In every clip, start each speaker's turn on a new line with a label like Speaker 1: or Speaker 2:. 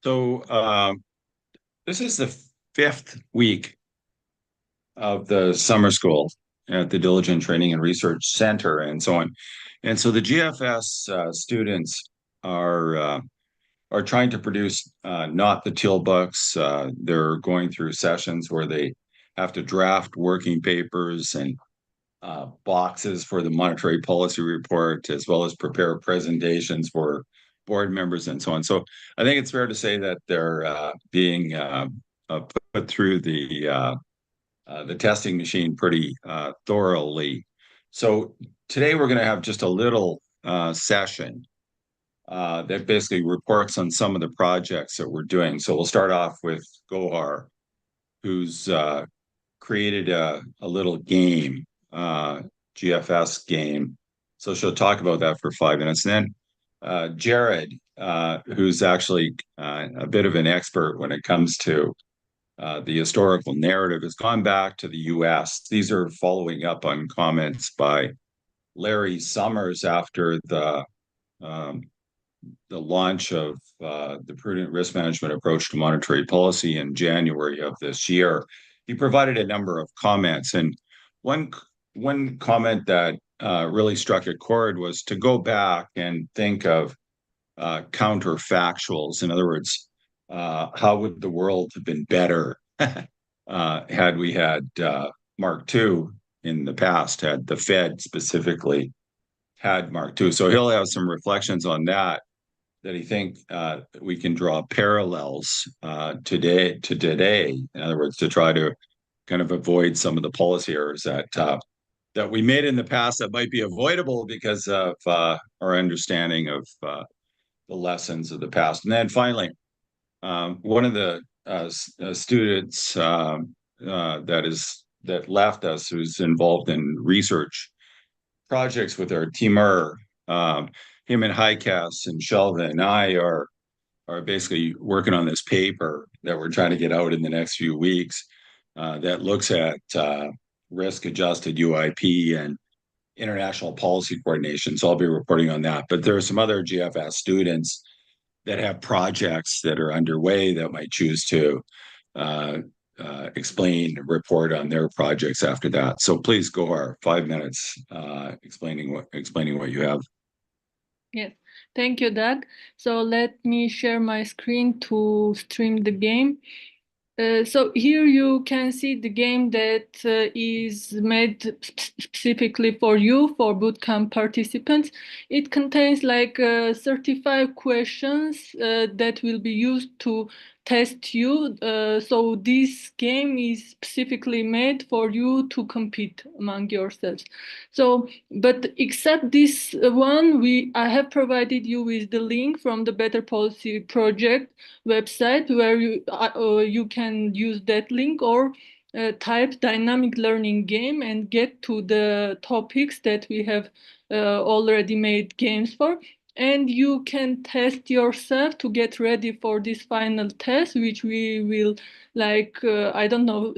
Speaker 1: So this is the fifth week of the summer school at the Diligent Training and Research Center and so on. And so the GFS students are trying to produce not the teal books. They're going through sessions where they have to draft working papers and boxes for the monetary policy report, as well as prepare presentations for board members and so on. So I think it's fair to say that they're being put through the testing machine pretty thoroughly. So today we're going to have just a little session that basically reports on some of the projects that we're doing. So we'll start off with Gohar, who's created a little game, GFS game. So she'll talk about that for 5 minutes. And then Jared, who's actually a bit of an expert when it comes to the historical narrative, has gone back to the US. These are following up on comments by Larry Summers after um, the launch of the prudent risk management approach to monetary policy in January of this year. He provided a number of comments, and one one comment that really struck a chord was to go back and think of counterfactuals. In other words, how would the world have been better had we had Mark II in the past, had the Fed specifically had Mark II? So he'll have some reflections on that he think we can draw parallels today to today. In other words, to try to kind of avoid some of the policy errors that we made in the past that might be avoidable because of our understanding of the lessons of the past. And then finally, one of the students that left us, who's involved in research projects with our Timur, him and Highcast and Shelva and I are basically working on this paper that we're trying to get out in the next few weeks that looks at risk-adjusted UIP and international policy coordination. So I'll be reporting on that. But there are some other GFS students that have projects that are underway that might choose to explain, report on their projects after that. So please go our 5 minutes explaining what you have.
Speaker 2: Yes, thank you, Doug. So let me share my screen to stream the game. So here you can see the game that is made specifically for you, for bootcamp participants. It contains like 35 questions that will be used to test you. So this game is specifically made for you to compete among yourselves. So, but except this one, I have provided you with the link from the Better Policy Project website where you can use that link or type dynamic learning game and get to the topics that we have already made games for. And you can test yourself to get ready for this final test, which we will I don't know,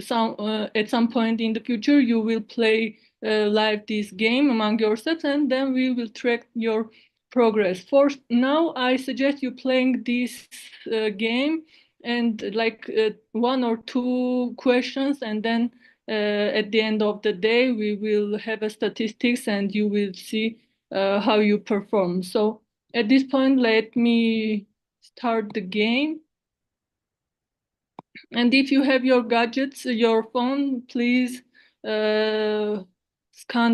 Speaker 2: at some point in the future, you will play live this game among yourselves, and then we will track your progress. For now, I suggest you playing this game and one or two questions, and then at the end of the day, we will have a statistics and you will see how you perform. So at this point, let me start the game. And if you have your gadgets, your phone, please scan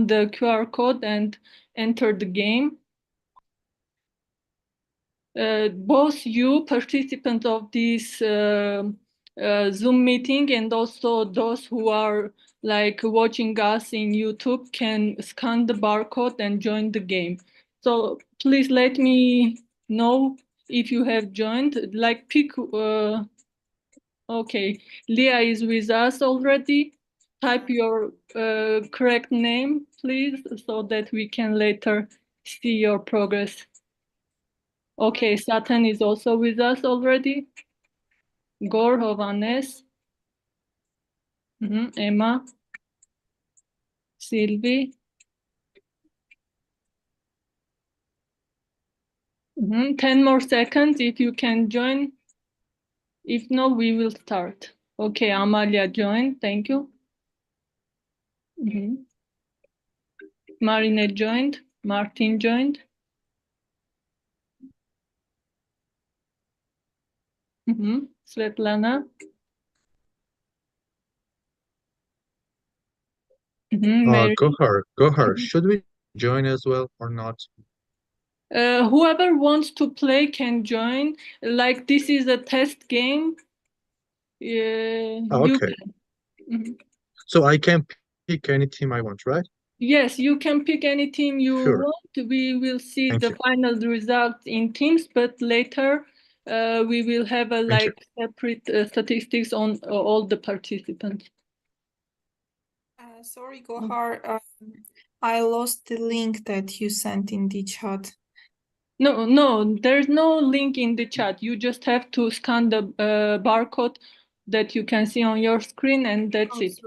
Speaker 2: the QR code and enter the game. Both you, participants of this Zoom meeting, and also those who are watching us in YouTube can scan the barcode and join the game. So please let me know if you have joined. Pick. Okay, Leah is with us already. Type your correct name, please, so that we can later see your progress. Okay, Satan is also with us already. Gor, Hovannes, Emma, Sylvie. 10 more seconds if you can join. If no, we will start. Okay, Amalia joined. Thank you. Mhm. Marine joined. Martin joined. Svetlana. Mary.
Speaker 3: Gohar,
Speaker 2: Mhm.
Speaker 3: should we join as well or not?
Speaker 2: Whoever wants to play can join. Like this is a test game. You
Speaker 3: Okay,
Speaker 2: can. Mhm.
Speaker 3: so I can pick any team I want, right?
Speaker 2: Yes, you can pick any team you
Speaker 3: Sure.
Speaker 2: want. We will see
Speaker 3: Thank
Speaker 2: the
Speaker 3: you.
Speaker 2: final result in teams, but later we will have a
Speaker 3: Thank you.
Speaker 2: like separate statistics on all the participants.
Speaker 4: Sorry, Gohar, I lost the link that you sent in the chat.
Speaker 2: No, there's no link in the chat. You just have to scan the barcode that you can see on your screen, and that's it.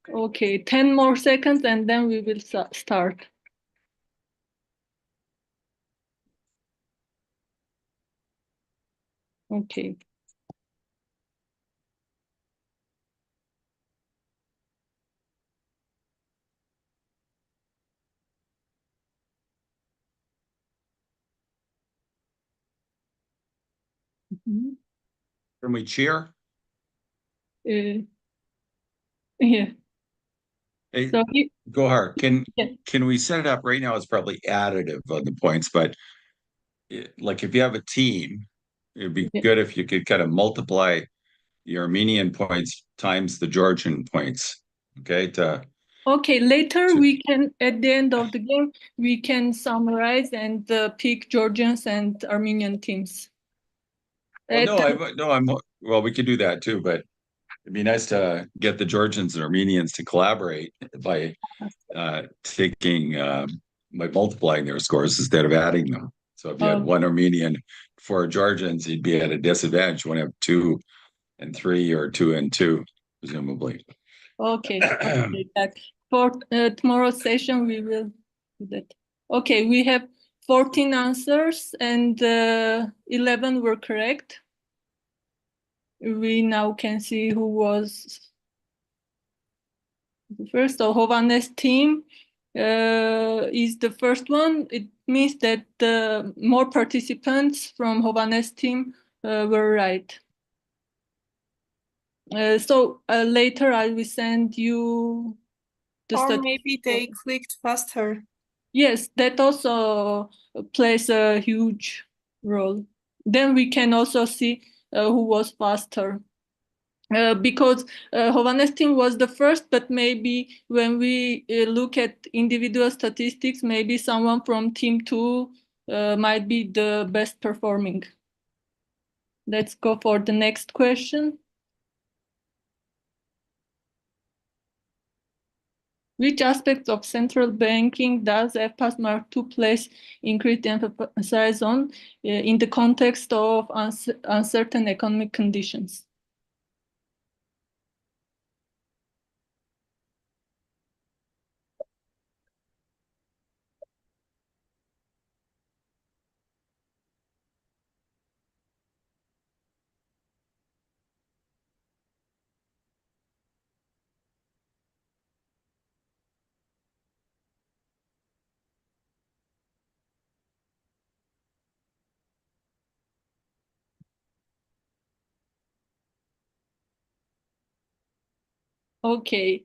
Speaker 2: Okay, 10 more seconds, and then we will start. Okay. Mhm.
Speaker 1: Can we cheer?
Speaker 2: Uh, yeah.
Speaker 1: Hey,
Speaker 2: So
Speaker 1: Gohar,
Speaker 2: yeah.
Speaker 1: can we set it up right now? It's probably additive on the points, but like if you have a team, it'd be
Speaker 2: Yeah.
Speaker 1: good if you could kind of multiply the Armenian points times the Georgian points. Okay,
Speaker 2: Okay, later
Speaker 1: to
Speaker 2: we can, at the end of the game, we can summarize and pick Georgians and Armenian teams.
Speaker 1: well, I'm well, we could do that too, but it'd be nice to get the Georgians and Armenians to collaborate by taking by multiplying their scores instead of adding them. So if you had one Armenian, four Georgians, you'd be at a disadvantage. You want to have 2 and 3 or 2 and 2, presumably.
Speaker 2: Okay, that for tomorrow's session we will do that. Okay, we have 14 answers and 11 were correct. We now can see who was the first. So Hovannes team is the first one. It means that more participants from Hovannes team were right. So later I will send you the
Speaker 4: Or
Speaker 2: statistics.
Speaker 4: maybe they clicked faster.
Speaker 2: Yes, that also plays a huge role. Then we can also see who was faster. Because Hovannes team was the first, but maybe when we look at individual statistics, maybe someone from team 2 might be the best performing. Let's go for the next question. Which aspects of central banking does FPAS Mark II place increased emphasis on in the context of uncertain economic conditions? Okay.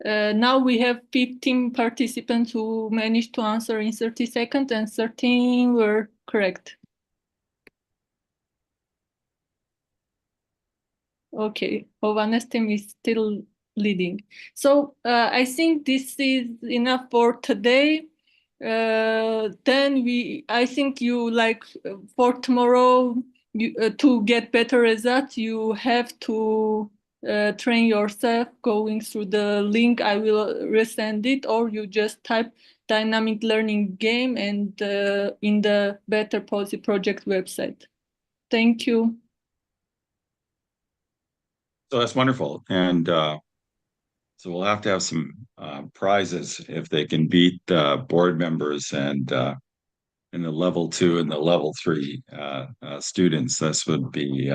Speaker 2: Now we have 15 participants who managed to answer in 30 seconds and 13 were correct. Okay, Hovannes team is still leading. So I think this is enough for today. Then I think you like for tomorrow, to get better results, you have to train yourself going through the link. I will resend it, or you just type dynamic learning game and in the Better Policy Project website. Thank you.
Speaker 1: So that's wonderful. And so we'll have to have some prizes if they can beat board members and in the level 2 and the level 3 students. This would be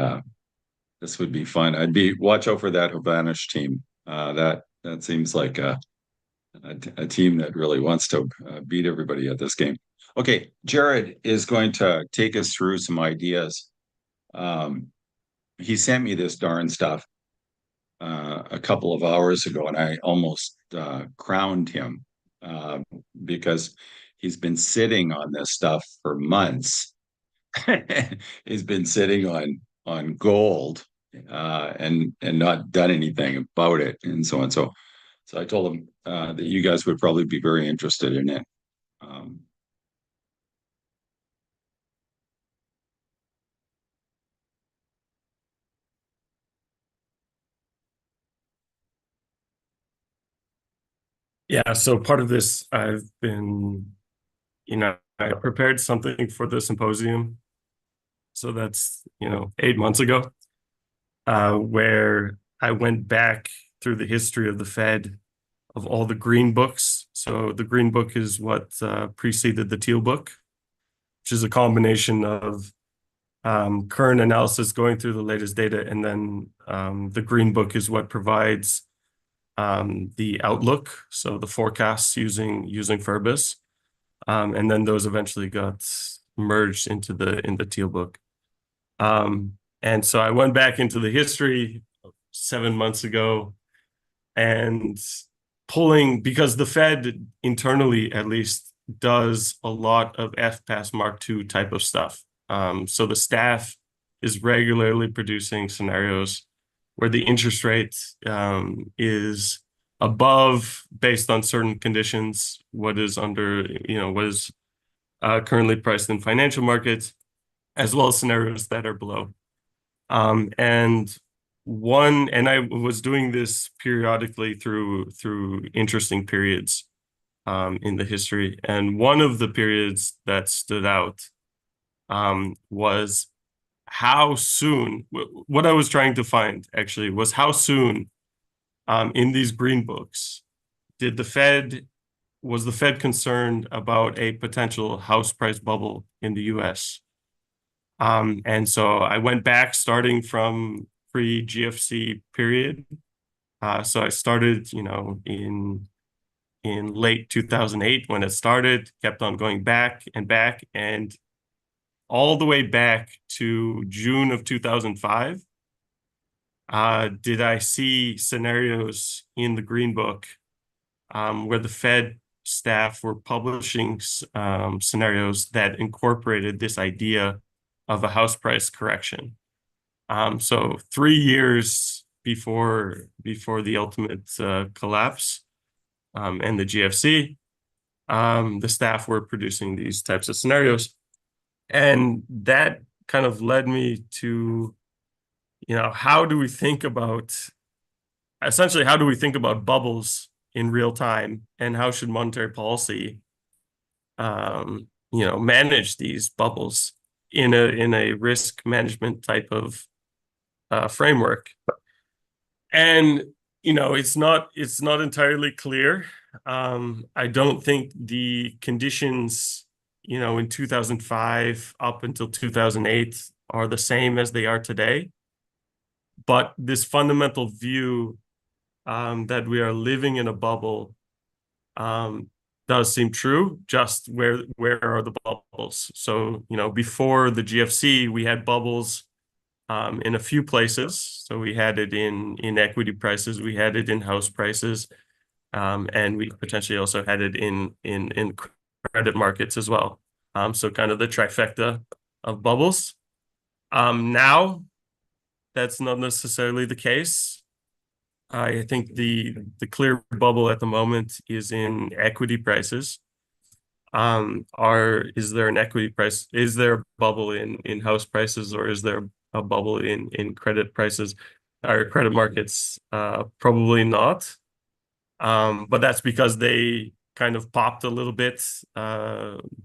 Speaker 1: fun. Watch out for that Havanish team. That seems like a team that really wants to beat everybody at this game. Okay, Jared is going to take us through some ideas. He sent me this darn stuff a couple of hours ago, and I almost crowned him because he's been sitting on this stuff for months. He's been sitting on gold and not done anything about it, and so on. So I told him that you guys would probably be very interested in it.
Speaker 5: Yeah, so part of this, I've been, I prepared something for the symposium. So that's, 8 months ago, where I went back through the history of the Fed, of all the green books. So the green book is what preceded the teal book, which is a combination of current analysis going through the latest data, and then the green book is what provides the outlook, so the forecasts using Ferbis, and then those eventually got merged into the teal book. And so I went back into the history 7 months ago and pulling, because the Fed internally at least does a lot of FPAS Mark II type of stuff. So the staff is regularly producing scenarios where the interest rate is above, based on certain conditions, what is under, what is currently priced in financial markets, as well as scenarios that are below. And I was doing this periodically through interesting periods in the history. And one of the periods that stood out was how soon, what I was trying to find actually was how soon in these green books was the Fed concerned about a potential house price bubble in the US? And so I went back starting from pre-GFC period. So I started, in late 2008 when it started, kept on going back, and all the way back to June of 2005, did I see scenarios in the Green Book where the Fed staff were publishing scenarios that incorporated this idea of a house price correction. So 3 years before the ultimate collapse and the GFC, the staff were producing these types of scenarios. And that kind of led me to, how do we think about bubbles in real time, and how should monetary policy, manage these bubbles in a risk management type of framework. And it's not entirely clear. I don't think the conditions in 2005 up until 2008 are the same as they are today, but this fundamental view that we are living in a bubble does seem true. Just where are the bubbles? So before the GFC, we had bubbles in a few places. So we had it in equity prices, we had it in house prices, and we potentially also had it in credit markets as well. So kind of the trifecta of bubbles. Now, that's not necessarily the case. I think the clear bubble at the moment is in equity prices. Is there an equity price? Is there a bubble in house prices, or is there a bubble in credit prices or credit markets? Probably not. But that's because they kind of popped a little bit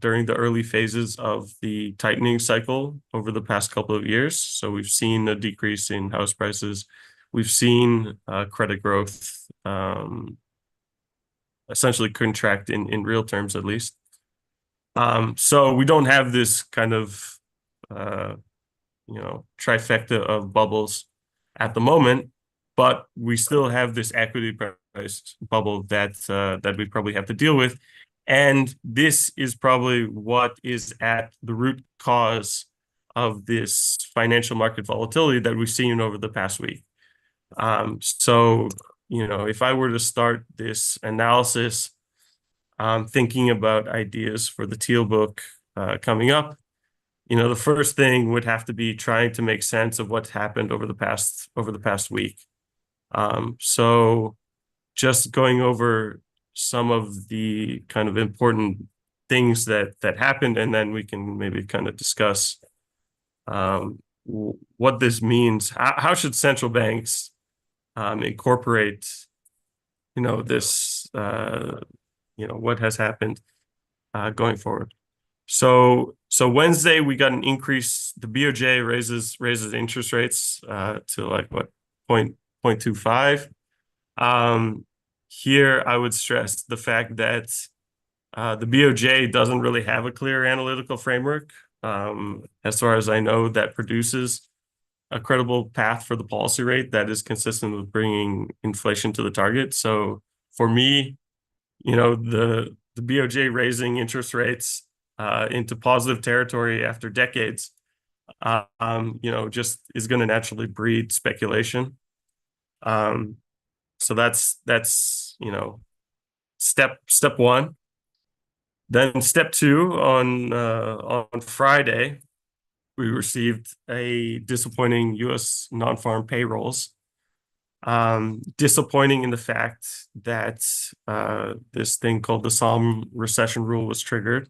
Speaker 5: during the early phases of the tightening cycle over the past couple of years. So we've seen a decrease in house prices. We've seen credit growth essentially contract in real terms, at least. So we don't have this kind of trifecta of bubbles at the moment, but we still have this equity price bubble that we probably have to deal with. And this is probably what is at the root cause of this financial market volatility that we've seen over the past week. So, if I were to start this analysis, thinking about ideas for the Teal book coming up, the first thing would have to be trying to make sense of what's happened over the past week. So just going over some of the kind of important things that happened, and then we can maybe kind of discuss what this means. How should central banks incorporate, this, what has happened going forward. So Wednesday we got an increase. The BOJ raises interest rates to like what 0.25. Here I would stress the fact that the BOJ doesn't really have a clear analytical framework, as far as I know, that produces a credible path for the policy rate that is consistent with bringing inflation to the target. So for me, the BOJ raising interest rates into positive territory after decades, just is going to naturally breed speculation. So that's step one. Then step two, on Friday, we received a disappointing U.S. non-farm payrolls. Disappointing in the fact that this thing called the Somme recession rule was triggered.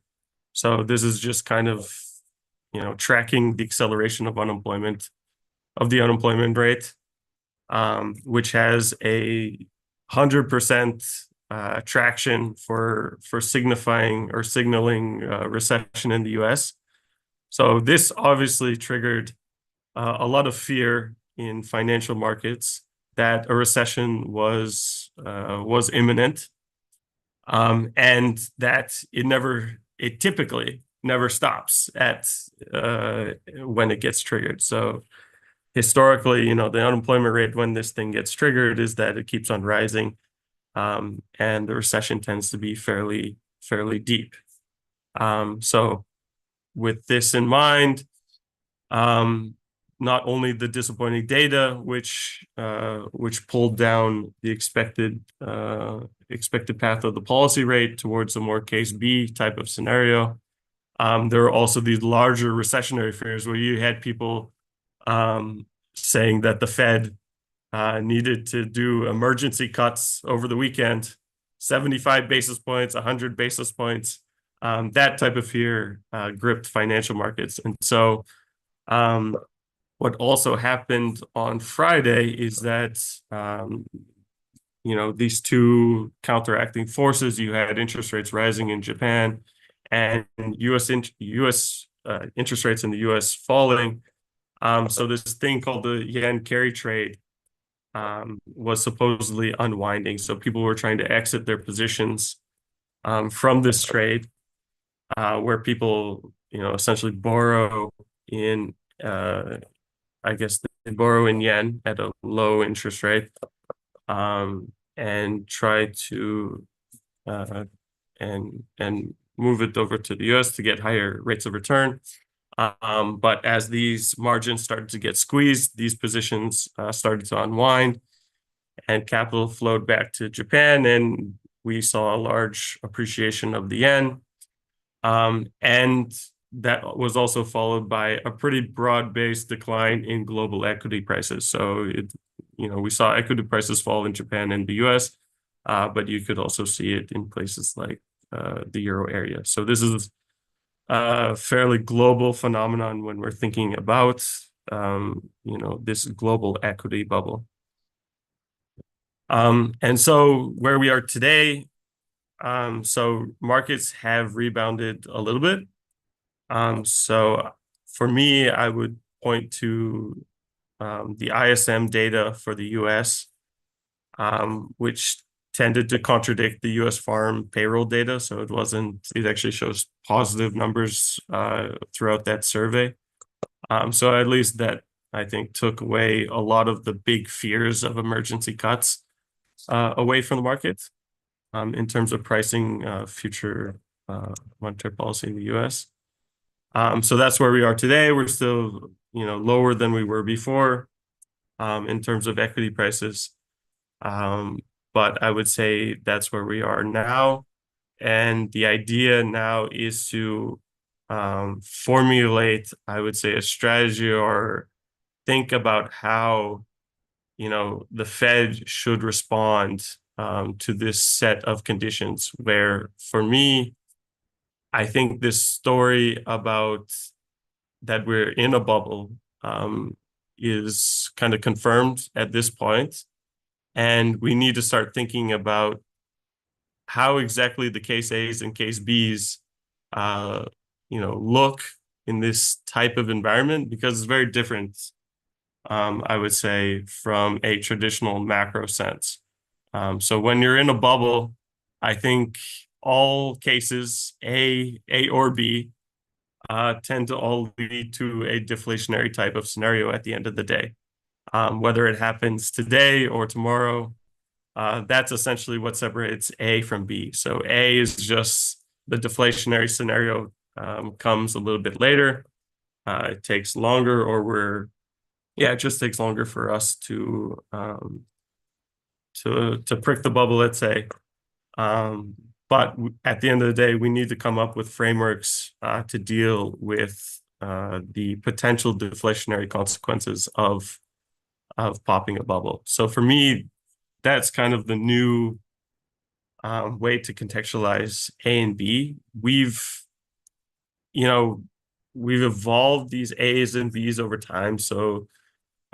Speaker 5: So this is just kind of, tracking the acceleration of the unemployment rate, which has 100% traction for signifying or signaling recession in the U.S. So this obviously triggered a lot of fear in financial markets that a recession was imminent, and that it typically never stops at when it gets triggered. So historically, the unemployment rate when this thing gets triggered is that it keeps on rising, and the recession tends to be fairly deep. So with this in mind, not only the disappointing data, which pulled down the expected path of the policy rate towards a more case B type of scenario. There are also these larger recessionary fears where you had people saying that the Fed needed to do emergency cuts over the weekend, 75 basis points, 100 basis points. That type of fear gripped financial markets. And so what also happened on Friday is that, these two counteracting forces, you had interest rates rising in Japan and U.S. interest rates in the U.S. falling. So this thing called the yen carry trade was supposedly unwinding. So people were trying to exit their positions from this trade, where people, essentially borrow in, I guess they borrow in yen at a low interest rate, and try to and move it over to the U.S. to get higher rates of return. But as these margins started to get squeezed, these positions started to unwind, and capital flowed back to Japan, and we saw a large appreciation of the yen. And that was also followed by a pretty broad-based decline in global equity prices. So we saw equity prices fall in Japan and the US, but you could also see it in places like the Euro area. So this is a fairly global phenomenon when we're thinking about this global equity bubble. And so where we are today, so markets have rebounded a little bit. So for me, I would point to the ISM data for the US, which tended to contradict the U.S. farm payroll data. So it actually shows positive numbers throughout that survey. So at least that, I think, took away a lot of the big fears of emergency cuts away from the market in terms of pricing future monetary policy in the U.S. So that's where we are today. We're still, lower than we were before in terms of equity prices. But I would say that's where we are now. And the idea now is to formulate, I would say, a strategy or think about how, the Fed should respond to this set of conditions, where for me, I think this story about that we're in a bubble is kind of confirmed at this point. And we need to start thinking about how exactly the case A's and case B's, look in this type of environment, because it's very different, I would say, from a traditional macro sense. So when you're in a bubble, I think all cases, A or B, tend to all lead to a deflationary type of scenario at the end of the day. Whether it happens today or tomorrow, that's essentially what separates A from B. So A is just the deflationary scenario comes a little bit later. It takes longer, or it just takes longer for us to prick the bubble, let's say. But at the end of the day, we need to come up with frameworks to deal with the potential deflationary consequences of popping a bubble. So for me, that's kind of the new way to contextualize A and B. We've evolved these A's and B's over time. So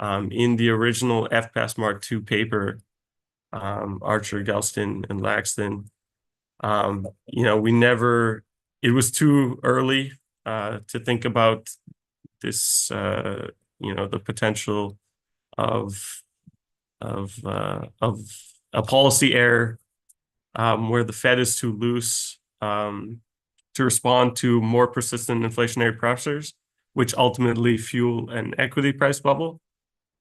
Speaker 5: in the original FPAS Mark II paper, Archer, Galston, and Laxton, it was too early to think about this, the potential of a policy error where the Fed is too loose to respond to more persistent inflationary pressures, which ultimately fuel an equity price bubble.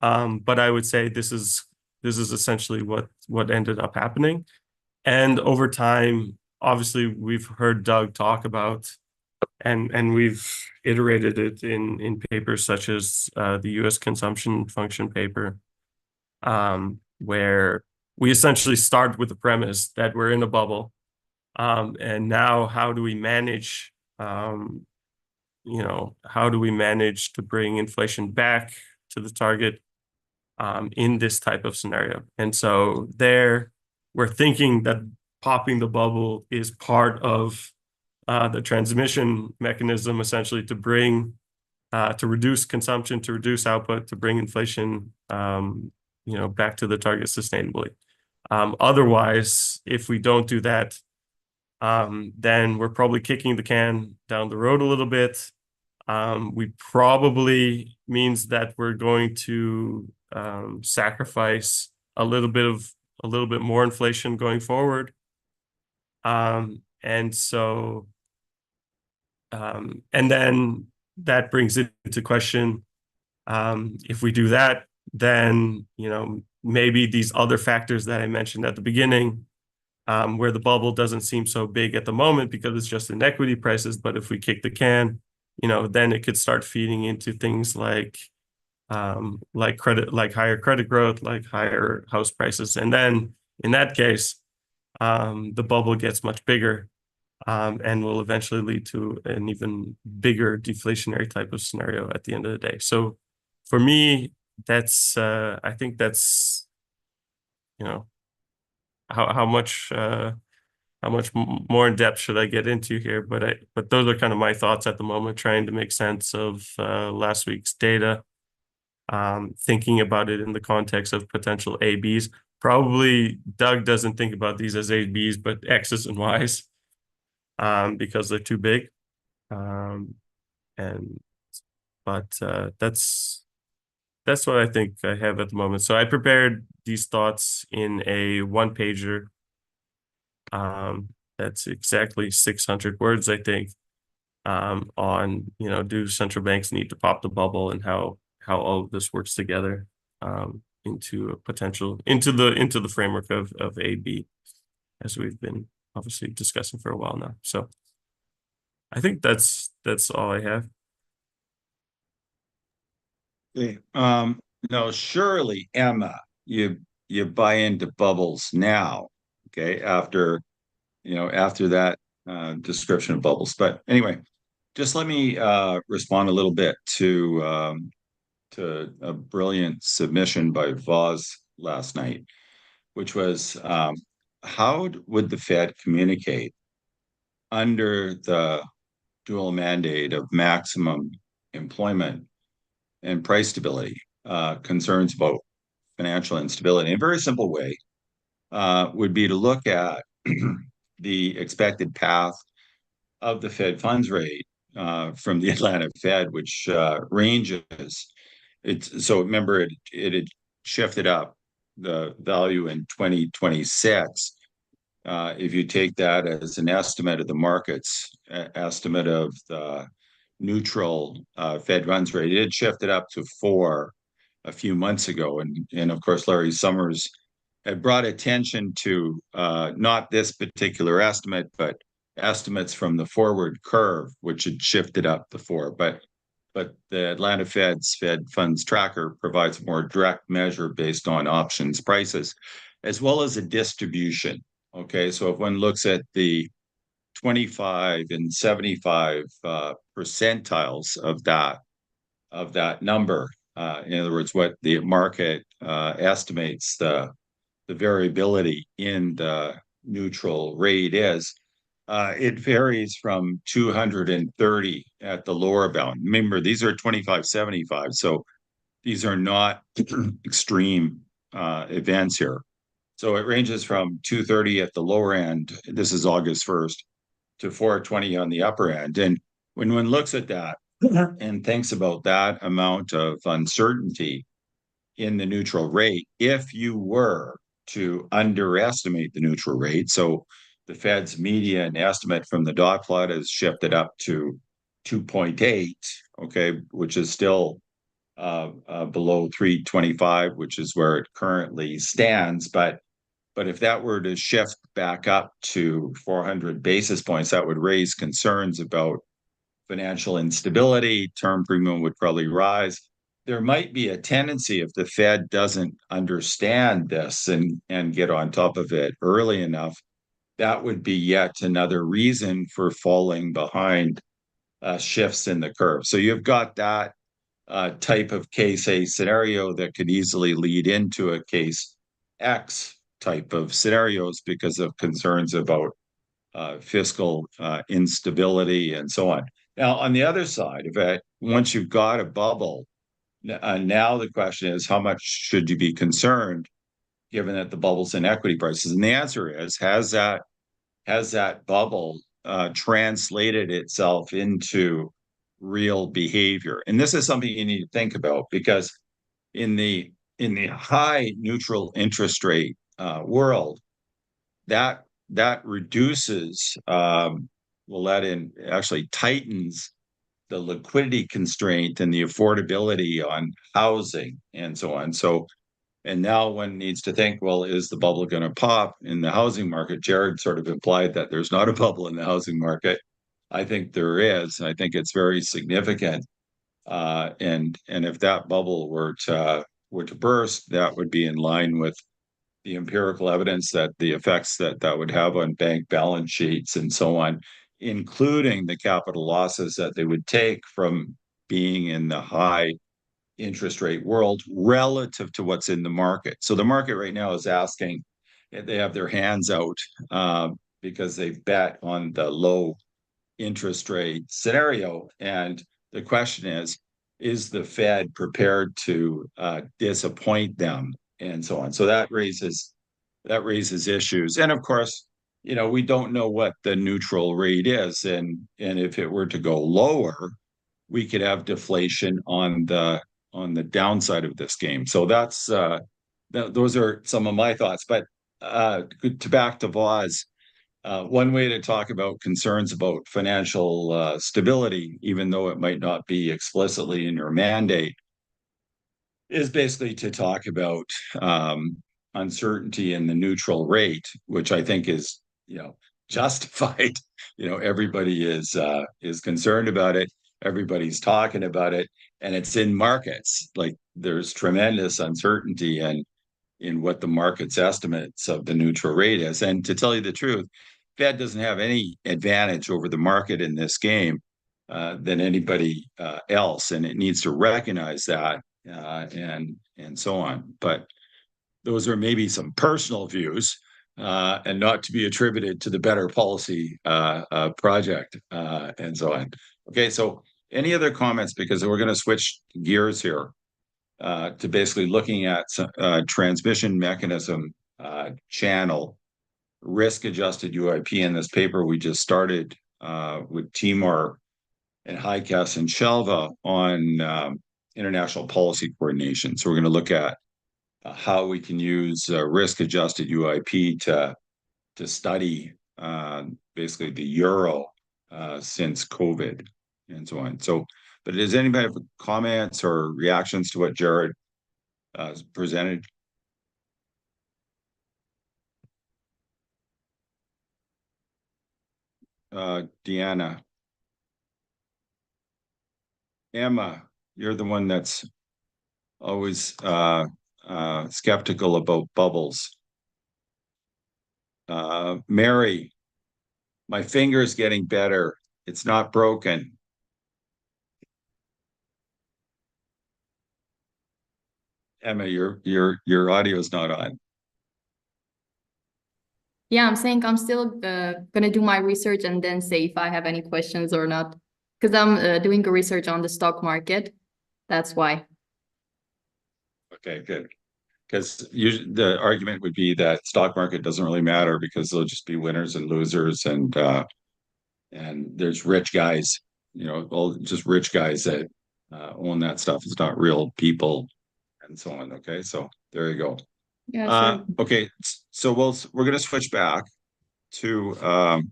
Speaker 5: But I would say this is essentially what ended up happening. And over time, obviously, we've heard Doug talk about, and we've iterated it in papers such as the U.S. consumption function paper, where we essentially start with the premise that we're in a bubble. And now how do we manage, how do we manage to bring inflation back to the target in this type of scenario? And so we're thinking that popping the bubble is part of the transmission mechanism, essentially, to reduce consumption, to reduce output, to bring inflation, back to the target sustainably. Otherwise, if we don't do that, then we're probably kicking the can down the road a little bit. We probably means that we're going to sacrifice a little bit more inflation going forward. And then that brings it into question. If we do that, then, maybe these other factors that I mentioned at the beginning, where the bubble doesn't seem so big at the moment because it's just in equity prices, but if we kick the can, then it could start feeding into things like credit, like higher credit growth, like higher house prices. And then in that case, the bubble gets much bigger and will eventually lead to an even bigger deflationary type of scenario at the end of the day. So for me, I think that's, how much more in depth should I get into here? But those are kind of my thoughts at the moment, trying to make sense of last week's data, thinking about it in the context of potential ABs. Probably Doug doesn't think about these as ABs, but X's and Y's, because they're too big. That's what I think I have at the moment. So I prepared these thoughts in a one-pager That's exactly 600 words, I think, on, do central banks need to pop the bubble and how all of this works together into a potential into the framework of AB, as we've been obviously discussing for a while now. So I think that's all I have.
Speaker 1: Okay. No, surely, Emma, you buy into bubbles now, okay, after that description of bubbles. But anyway, just let me respond a little bit to a brilliant submission by Voz last night, which was how would the Fed communicate under the dual mandate of maximum employment and price stability, concerns about financial instability? In a very simple way would be to look at the expected path of the Fed funds rate from the Atlanta Fed, which ranges. So remember, it had shifted up the value in 2026. If you take that as an estimate of the market's estimate of the neutral Fed funds rate, it had shifted up to 4 a few months ago. And of course, Larry Summers had brought attention to not this particular estimate, but estimates from the forward curve, which had shifted up to 4. But the Atlanta Fed's Fed funds tracker provides a more direct measure based on options prices, as well as a distribution. Okay, so if one looks at the 25 and 75 percentiles of that number, in other words, what the market estimates the variability in the neutral rate is, it varies from 230 at the lower bound. Remember, these are 25-75, so these are not extreme events here. So it ranges from 230 at the lower end, this is August 1st, to 420 on the upper end. And when one looks at that and thinks about that amount of uncertainty in the neutral rate, if you were to underestimate the neutral rate, so the Fed's median estimate from the dot plot has shifted up to 2.8, okay, which is still below 325, which is where it currently stands. But if that were to shift back up to 400 basis points, that would raise concerns about financial instability. Term premium would probably rise. There might be a tendency, if the Fed doesn't understand this and get on top of it early enough, that would be yet another reason for falling behind shifts in the curve. So you've got that type of case A scenario that could easily lead into a case X type of scenarios because of concerns about fiscal instability and so on. Now, on the other side of it, once you've got a bubble, now the question is, how much should you be concerned given that the bubble's in equity prices? And the answer is, has that bubble translated itself into real behavior? And this is something you need to think about, because in the high neutral interest rate world, that reduces, actually tightens the liquidity constraint and the affordability on housing and so on. So, and now one needs to think, well, is the bubble going to pop in the housing market? Jared sort of implied that there's not a bubble in the housing market. I think there is. I think it's very significant. And if that bubble were to burst, that would be in line with the empirical evidence that the effects that would have on bank balance sheets and so on, including the capital losses that they would take from being in the high interest rate world relative to what's in the market. So the market right now is asking, they have their hands out because they've bet on the low interest rate scenario. And the question is the Fed prepared to disappoint them and so on? So that raises issues. And of course, we don't know what the neutral rate is. And if it were to go lower, we could have deflation on the downside of this game. So those are some of my thoughts. But back to Voz, One way to talk about concerns about financial stability, even though it might not be explicitly in your mandate, is basically to talk about uncertainty in the neutral rate, which I think is, justified. Everybody is concerned about it. Everybody's talking about it, and it's in markets. Like there's tremendous uncertainty in what the market's estimates of the neutral rate is. And to tell you the truth, Fed doesn't have any advantage over the market in this game than anybody else, and it needs to recognize that and so on. But those are maybe some personal views and not to be attributed to the Better Policy project and so on. Okay, so any other comments? Because we're going to switch gears here to basically looking at transmission mechanism channel risk-adjusted UIP. In this paper we just started with Timur and Hikas and Shelva on international policy coordination. So we're going to look at how we can use risk-adjusted UIP to study basically the euro since COVID and so on. So, but does anybody have comments or reactions to what Jared presented? Deanna. Emma, you're the one that's always skeptical about bubbles. Mary, my finger's getting better. It's not broken. Emma, your audio is not on.
Speaker 6: Yeah, I'm saying I'm still gonna do my research and then say if I have any questions or not. Because I'm doing a research on the stock market. That's why.
Speaker 1: Okay, good. Because the argument would be that stock market doesn't really matter because there'll just be winners and losers, and there's rich guys, all just rich guys that own that stuff. It's not real people and so on. Okay, so there you go.
Speaker 6: Yeah, sure.
Speaker 1: Okay, so we're going to switch back to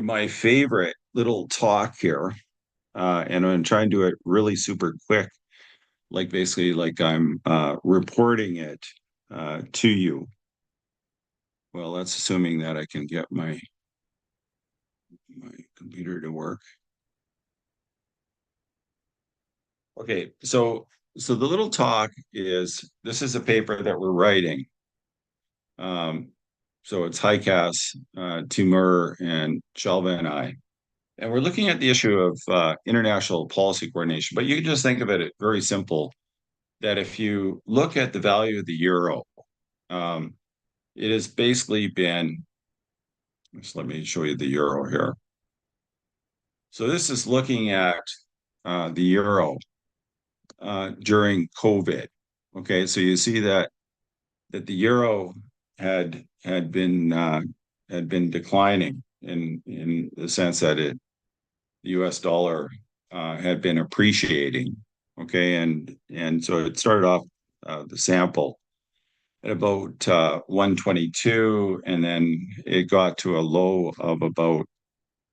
Speaker 1: my favorite little talk here, and I'm going to try and do it really super quick, like basically like I'm reporting it to you. Well, that's assuming that I can get my computer to work. Okay, so the little talk is, this is a paper that we're writing. So it's Hikas, Timur, and Shelva and I. And we're looking at the issue of international policy coordination. But you can just think of it very simple, that if you look at the value of the euro, it has basically been, just let me show you the euro here. So this is looking at the euro during COVID. Okay, so you see that the euro had been declining in the sense that the U.S. dollar had been appreciating. Okay, and so it started off the sample at about 122, and then it got to a low of about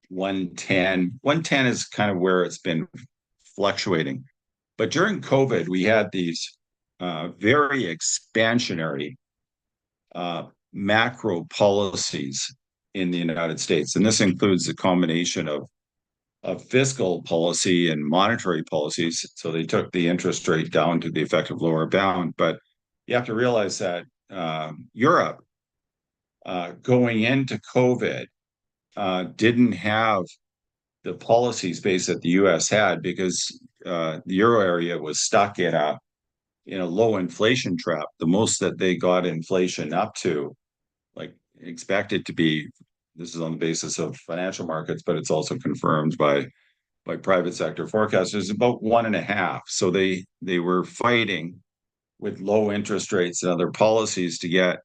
Speaker 1: 110. 110 is kind of where it's been fluctuating. But during COVID, we had these very expansionary macro policies in the United States. And this includes the combination of fiscal policy and monetary policies. So they took the interest rate down to the effective lower bound. But you have to realize that Europe, going into COVID, didn't have the policy space that the US had, because the euro area was stuck in a low inflation trap. The most that they got inflation up to, like expected to be, this is on the basis of financial markets, but it's also confirmed by private sector forecasters, about 1.5. So they were fighting with low interest rates and other policies to get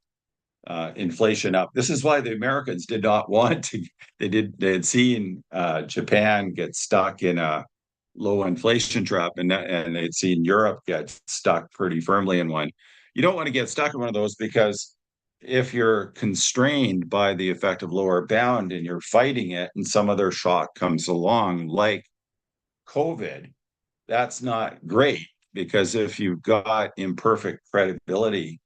Speaker 1: inflation up. This is why the Americans did not want to. They had seen Japan get stuck in a low inflation trap, and they'd seen Europe get stuck pretty firmly in one. You don't want to get stuck in one of those, because if you're constrained by the effective lower bound and you're fighting it and some other shock comes along, like COVID, that's not great, because if you've got imperfect credibility,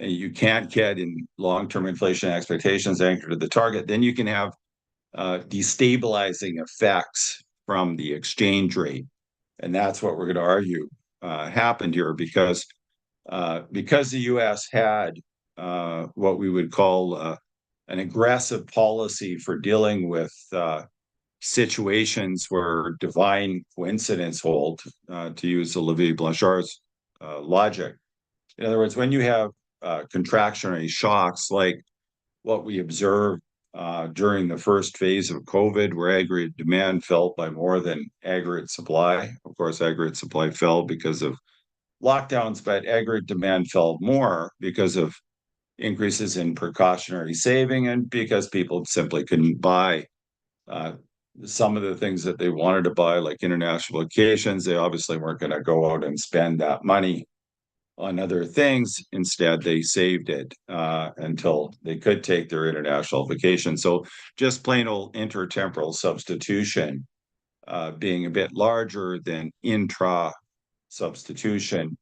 Speaker 1: and you can't get in long-term inflation expectations anchored to the target, then you can have destabilizing effects from the exchange rate. And that's what we're going to argue happened here, because the U.S. had what we would call an aggressive policy for dealing with situations where divine coincidence hold, to use Olivier Blanchard's logic. In other words, when you have contractionary shocks like what we observed during the first phase of COVID, where aggregate demand fell by more than aggregate supply. Of course, aggregate supply fell because of lockdowns, but aggregate demand fell more because of increases in precautionary saving and because people simply couldn't buy some of the things that they wanted to buy, like international vacations. They obviously weren't going to go out and spend that money on other things. Instead, they saved it until they could take their international vacation. So just plain old intertemporal substitution being a bit larger than intra substitution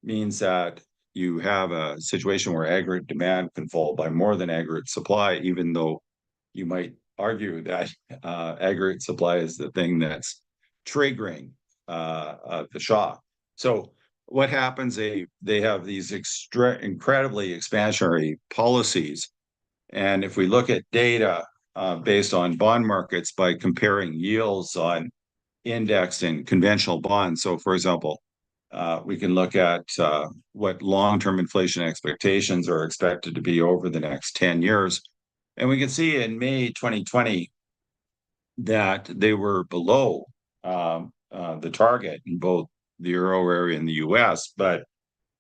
Speaker 1: means that you have a situation where aggregate demand can fall by more than aggregate supply, even though you might argue that aggregate supply is the thing that's triggering the shock. So what happens? They have these incredibly expansionary policies, and if we look at data based on bond markets by comparing yields on indexed and conventional bonds. So, for example, we can look at what long-term inflation expectations are expected to be over the next 10 years. And we can see in May 2020 that they were below the target in both the euro area and the US. But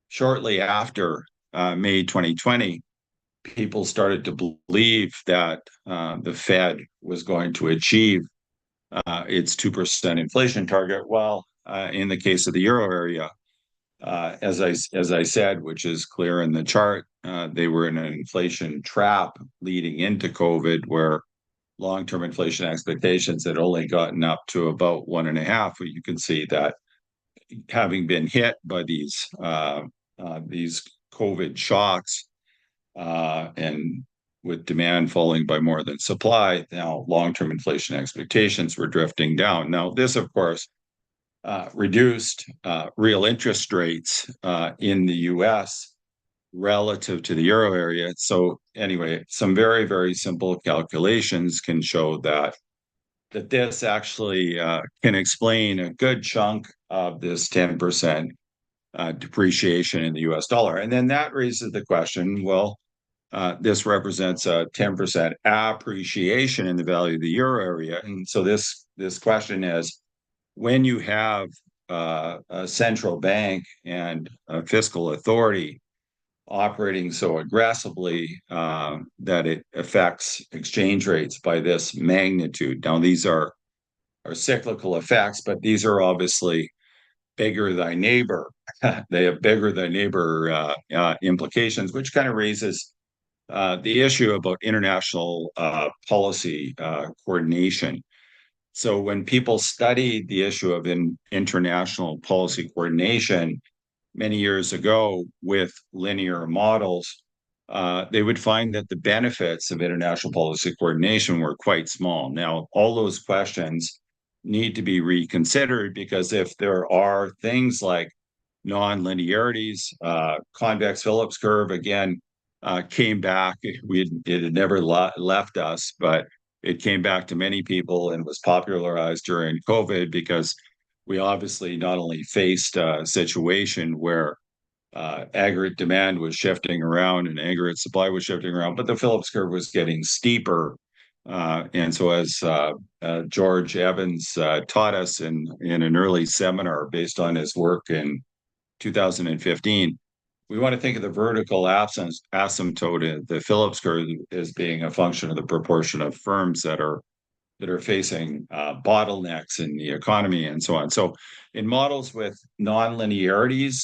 Speaker 1: shortly after May 2020, people started to believe that the Fed was going to achieve its 2% inflation target. While in the case of the euro area, as I said, which is clear in the chart, they were in an inflation trap leading into COVID, where long-term inflation expectations had only gotten up to about 1.5. You can see that having been hit by these COVID shocks and with demand falling by more than supply, now long-term inflation expectations were drifting down. Now, this, of course, reduced real interest rates in the US relative to the euro area. So anyway, some very, very simple calculations can show that this actually can explain a good chunk of this 10% depreciation in the US dollar. And then that raises the question, well, this represents a 10% appreciation in the value of the euro area. And so this question is, when you have a central bank and a fiscal authority operating so aggressively that it affects exchange rates by this magnitude. Now, these are cyclical effects, but these are obviously bigger than neighbor. They have bigger than neighbor implications, which kind of raises the issue about international policy coordination. So when people studied the issue of international policy coordination many years ago with linear models, they would find that the benefits of international policy coordination were quite small. Now, all those questions need to be reconsidered, because if there are things like non-linearities, convex Phillips curve, again, came back. It had never left us, but it came back to many people and was popularized during COVID, because we obviously not only faced a situation where aggregate demand was shifting around and aggregate supply was shifting around, but the Phillips curve was getting steeper. And so as George Evans taught us in an early seminar based on his work in 2015, we want to think of the vertical asymptote in the Phillips curve as being a function of the proportion of firms that are facing bottlenecks in the economy and so on. So in models with non-linearities,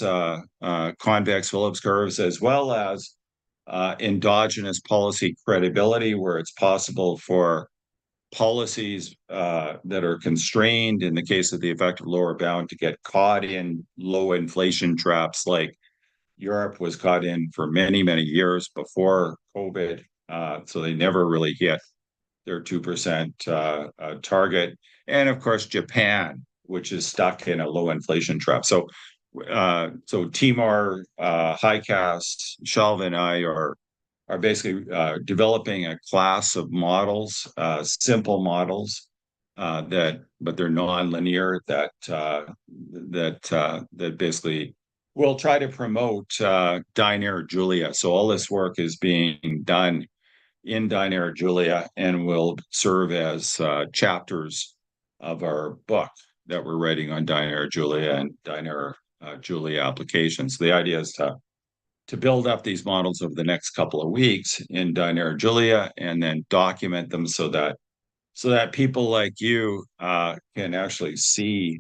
Speaker 1: convex Phillips curves, as well as endogenous policy credibility, where it's possible for policies that are constrained in the case of the effective lower bound to get caught in low inflation traps like Europe was caught in for many, many years before COVID. So they never really hit their 2% target. And of course, Japan, which is stuck in a low inflation trap. So Timur, Highcast, Shalva, and I are basically developing a class of models, simple models but they're non-linear that basically will try to promote Diner Julia. So all this work is being done in Diner Julia and will serve as chapters of our book that we're writing on Diner Julia and Diner Julia applications. The idea is to build up these models over the next couple of weeks in Diner Julia and then document them so that people like you can actually see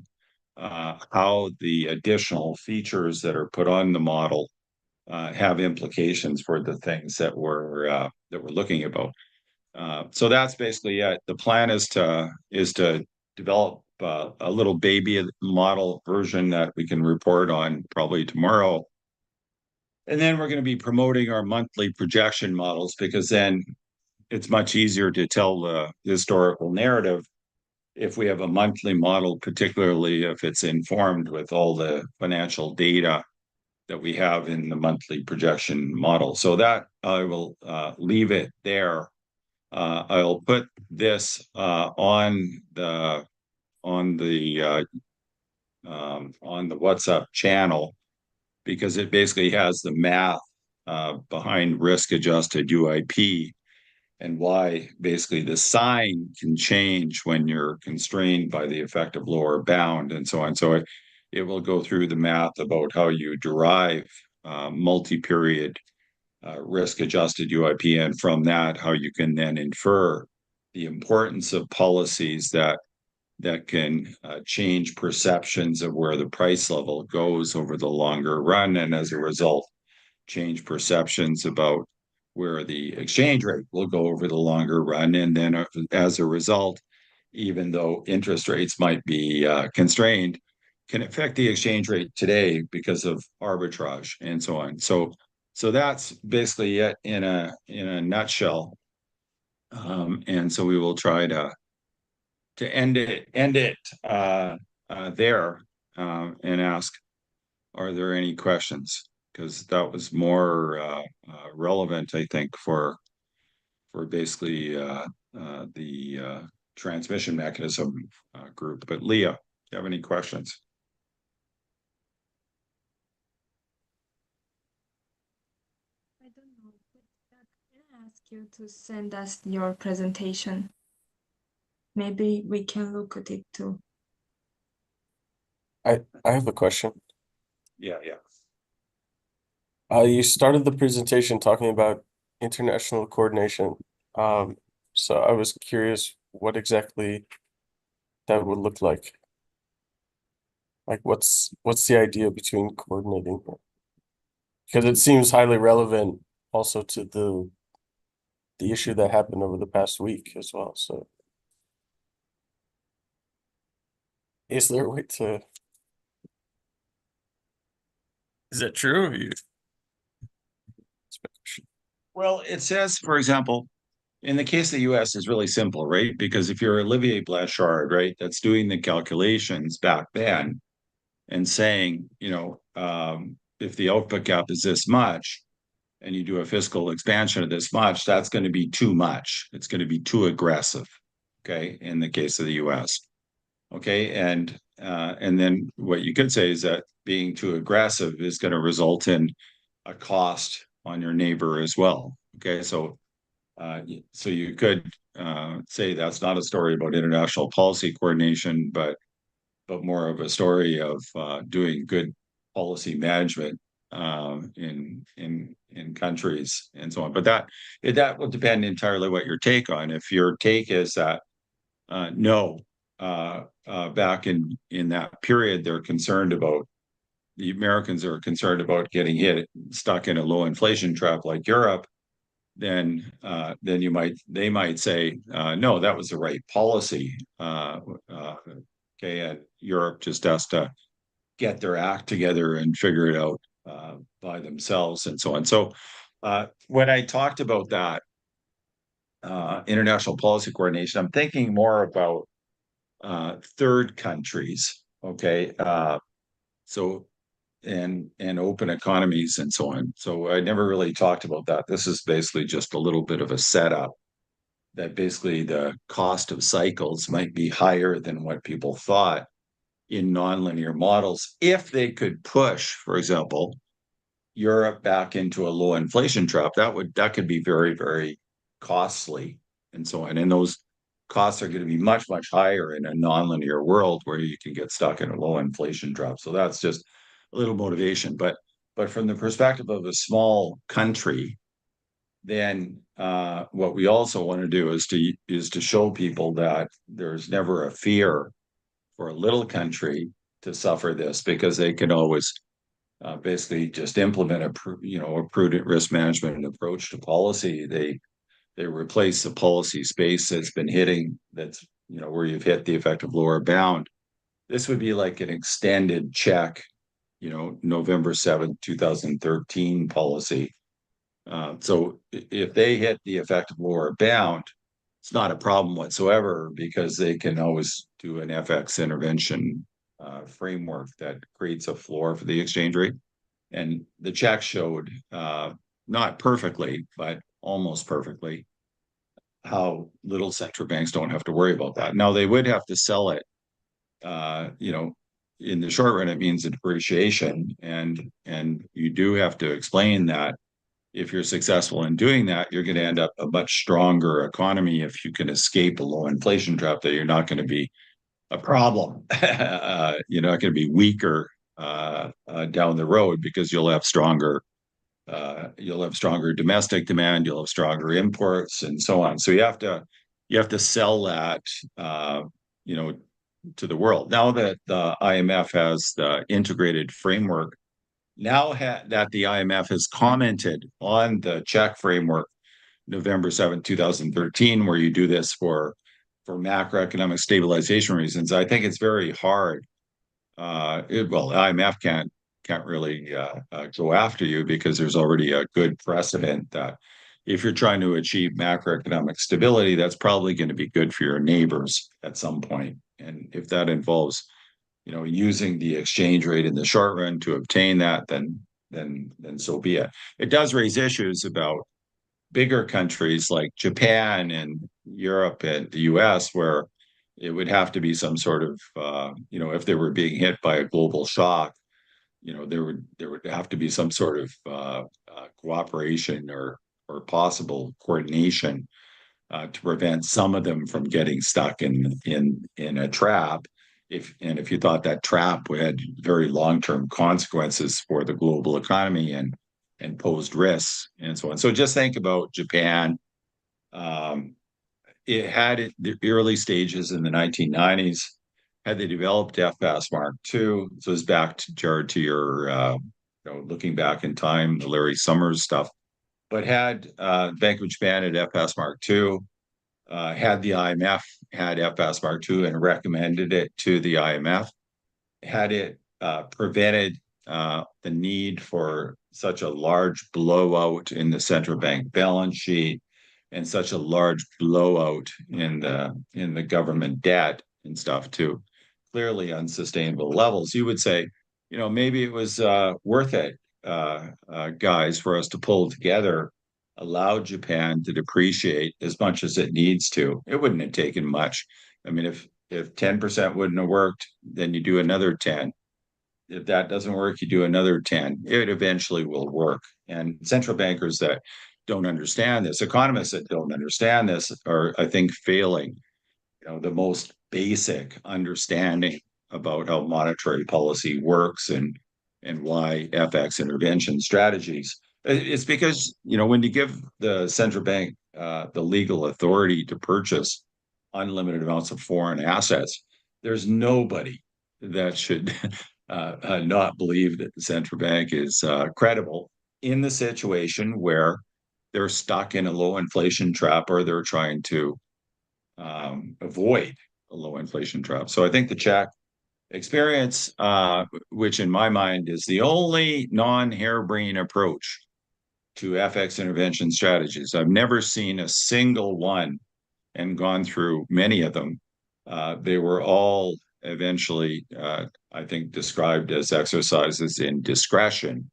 Speaker 1: how the additional features that are put on the model have implications for the things that we're looking about. So that's basically it. The plan is to develop a little baby model version that we can report on probably tomorrow. And then we're going to be promoting our monthly projection models, because then it's much easier to tell the historical narrative if we have a monthly model, particularly if it's informed with all the financial data that we have in the monthly projection model. So that I will leave it there. I'll put this on the WhatsApp channel, because it basically has the math behind risk-adjusted UIP and why basically the sign can change when you're constrained by the effective lower bound and so on. So it will go through the math about how you derive multi-period risk-adjusted UIP, and from that, how you can then infer the importance of policies that can change perceptions of where the price level goes over the longer run, and as a result, change perceptions about where the exchange rate will go over the longer run. And then as a result, even though interest rates might be constrained, can affect the exchange rate today because of arbitrage and so on. So that's basically it in a nutshell. And so we will try to end it there and ask, are there any questions? Because that was more relevant, I think, for basically the transmission mechanism group. But Leah, do you have any questions?
Speaker 7: I don't know, but can I ask you to send us your presentation? Maybe we can look at it too.
Speaker 5: I have a question.
Speaker 1: Yeah.
Speaker 5: You started the presentation talking about international coordination. So I was curious what exactly that would look like. Like what's the idea between coordinating? Because it seems highly relevant also to the issue that happened over the past week as well. So is there a way to, is that true?
Speaker 1: Well, it says, for example, in the case of the US, is really simple, right? Because if you're Olivier Blanchard, right, that's doing the calculations back then and saying, if the output gap is this much and you do a fiscal expansion of this much, that's going to be too much. It's going to be too aggressive, okay, in the case of the US. Okay, and then what you could say is that being too aggressive is going to result in a cost on your neighbor as well. Okay, so you could say that's not a story about international policy coordination, but more of a story of doing good policy management in countries and so on. But that will depend entirely what your take on. If your take is that no, back in that period, they're concerned about the Americans are concerned about getting stuck in a low inflation trap like Europe, then they might say, no, that was the right policy. Okay, and Europe just has to get their act together and figure it out by themselves and so on. So when I talked about that international policy coordination, I'm thinking more about third countries. Okay, so and open economies and so on. So I never really talked about that. This is basically just a little bit of a setup that basically the cost of cycles might be higher than what people thought in nonlinear models if they could push, for example, Europe back into a low inflation trap. That could be very, very costly and so on. And those costs are going to be much, much higher in a nonlinear world where you can get stuck in a low inflation trap. So that's just a little motivation. But from the perspective of a small country, then what we also want to do is to show people that there's never a fear for a little country to suffer this, because they can always basically just implement a prudent risk management approach to policy. They replace the policy space that's been hitting, that's where you've hit the effective lower bound. This would be like an extended check, November 7th, 2013 policy. So if they hit the effective lower bound, it's not a problem whatsoever, because they can always do an FX intervention framework that creates a floor for the exchange rate. And the check showed, not perfectly, but almost perfectly, how little central banks don't have to worry about that. Now, they would have to sell it. In the short run, it means a depreciation, and you do have to explain that if you're successful in doing that, you're going to end up a much stronger economy if you can escape a low inflation trap, that you're not going to be a problem. You're not going to be weaker down the road, because you'll have stronger domestic demand, you'll have stronger imports, and so on. So you have to sell that to the world. Now that the IMF has the integrated framework, that the IMF has commented on the Czech framework, November 7th, 2013, where you do this for macroeconomic stabilization reasons, I think it's very hard. The IMF can't really go after you, because there's already a good precedent that if you're trying to achieve macroeconomic stability, that's probably going to be good for your neighbors at some point. And if that involves, using the exchange rate in the short run to obtain that, then so be it. It does raise issues about bigger countries like Japan and Europe and the US, where it would have to be some sort of, if they were being hit by a global shock, there would have to be some sort of cooperation or possible coordination to prevent some of them from getting stuck in a trap. If you thought that trap had very long-term consequences for the global economy and posed risks and so on. So just think about Japan. It had the early stages in the 1990s. Had they developed FS Mark II? So it's back to Jared, to your looking back in time, the Larry Summers stuff. But had Bank of Japan at FS Mark II, had the IMF had FS Mark II and recommended it to the IMF, had it prevented the need for such a large blowout in the central bank balance sheet and such a large blowout in the government debt and stuff to clearly unsustainable levels, you would say, maybe it was worth it, guys, for us to pull together, allow Japan to depreciate as much as it needs to. It wouldn't have taken much. I mean, if 10% wouldn't have worked, then you do another 10. If that doesn't work, you do another 10. It eventually will work. And central bankers that don't understand this, economists that don't understand this, are, I think, failing the most basic understanding about how monetary policy works and why FX intervention strategies. It's because, when you give the central bank the legal authority to purchase unlimited amounts of foreign assets, there's nobody that should not believe that the central bank is credible in the situation where they're stuck in a low inflation trap or they're trying to avoid a low inflation trap. So I think the Czech experience, which in my mind is the only non-harebrained approach to FX intervention strategies. I've never seen a single one and gone through many of them. They were all eventually, I think, described as exercises in discretion.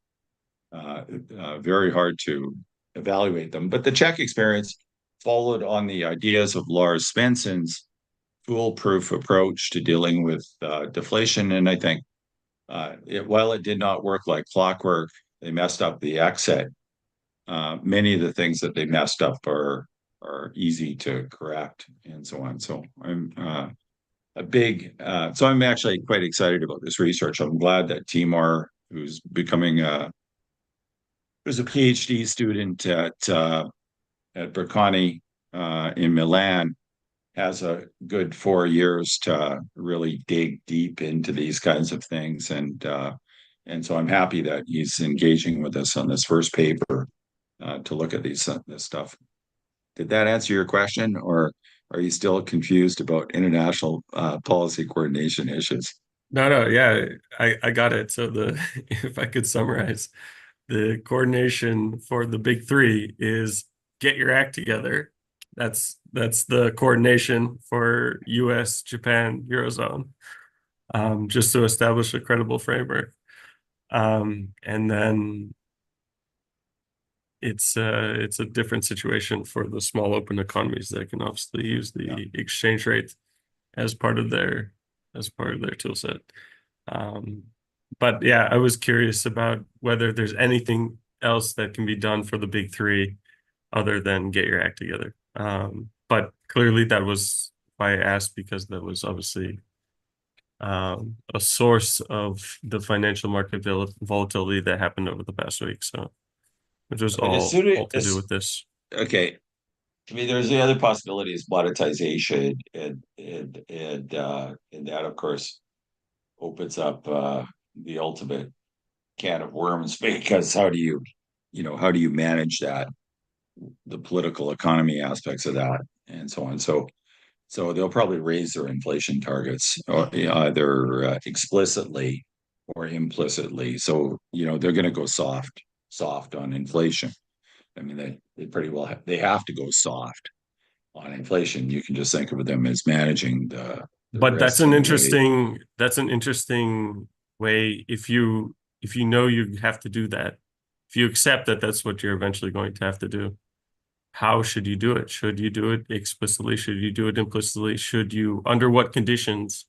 Speaker 1: Very hard to evaluate them. But the Czech experience followed on the ideas of Lars Svensson's foolproof approach to dealing with deflation. And I think while it did not work like clockwork, they messed up the exit. Many of the things that they messed up are easy to correct and so on. So I'm so I'm actually quite excited about this research. I'm glad that Timur, who's who's a PhD student at Bocconi in Milan, has a good 4 years to really dig deep into these kinds of things. And so I'm happy that he's engaging with us on this first paper to look at this stuff. Did that answer your question, or are you still confused about international policy coordination issues?
Speaker 5: No, yeah, I got it. So if I could summarize, the coordination for the big three is get your act together. That's the coordination for US, Japan, Eurozone, just to establish a credible framework. And then it's a different situation for the small open economies that can obviously use the exchange rate as part of their tool set. But yeah, I was curious about whether there's anything else that can be done for the big three other than get your act together. But clearly that was why I asked, because that was obviously a source of the financial market volatility that happened over the past week. So which was all to do with this.
Speaker 1: Okay. I mean, there's the other possibility is monetization, and that, of course, opens up the ultimate can of worms, because how do you manage that, the political economy aspects of that, and so on. So they'll probably raise their inflation targets, or either explicitly or implicitly. So they're going to go soft on inflation. I mean, they pretty well they have to go soft on inflation. You can just think of them as managing the
Speaker 5: but that's
Speaker 1: risk
Speaker 5: an
Speaker 1: in a way.
Speaker 5: interesting way if you know you have to do that, if you accept that that's what you're eventually going to have to do. How should you do it? Should you do it explicitly? Should you do it implicitly? Under what conditions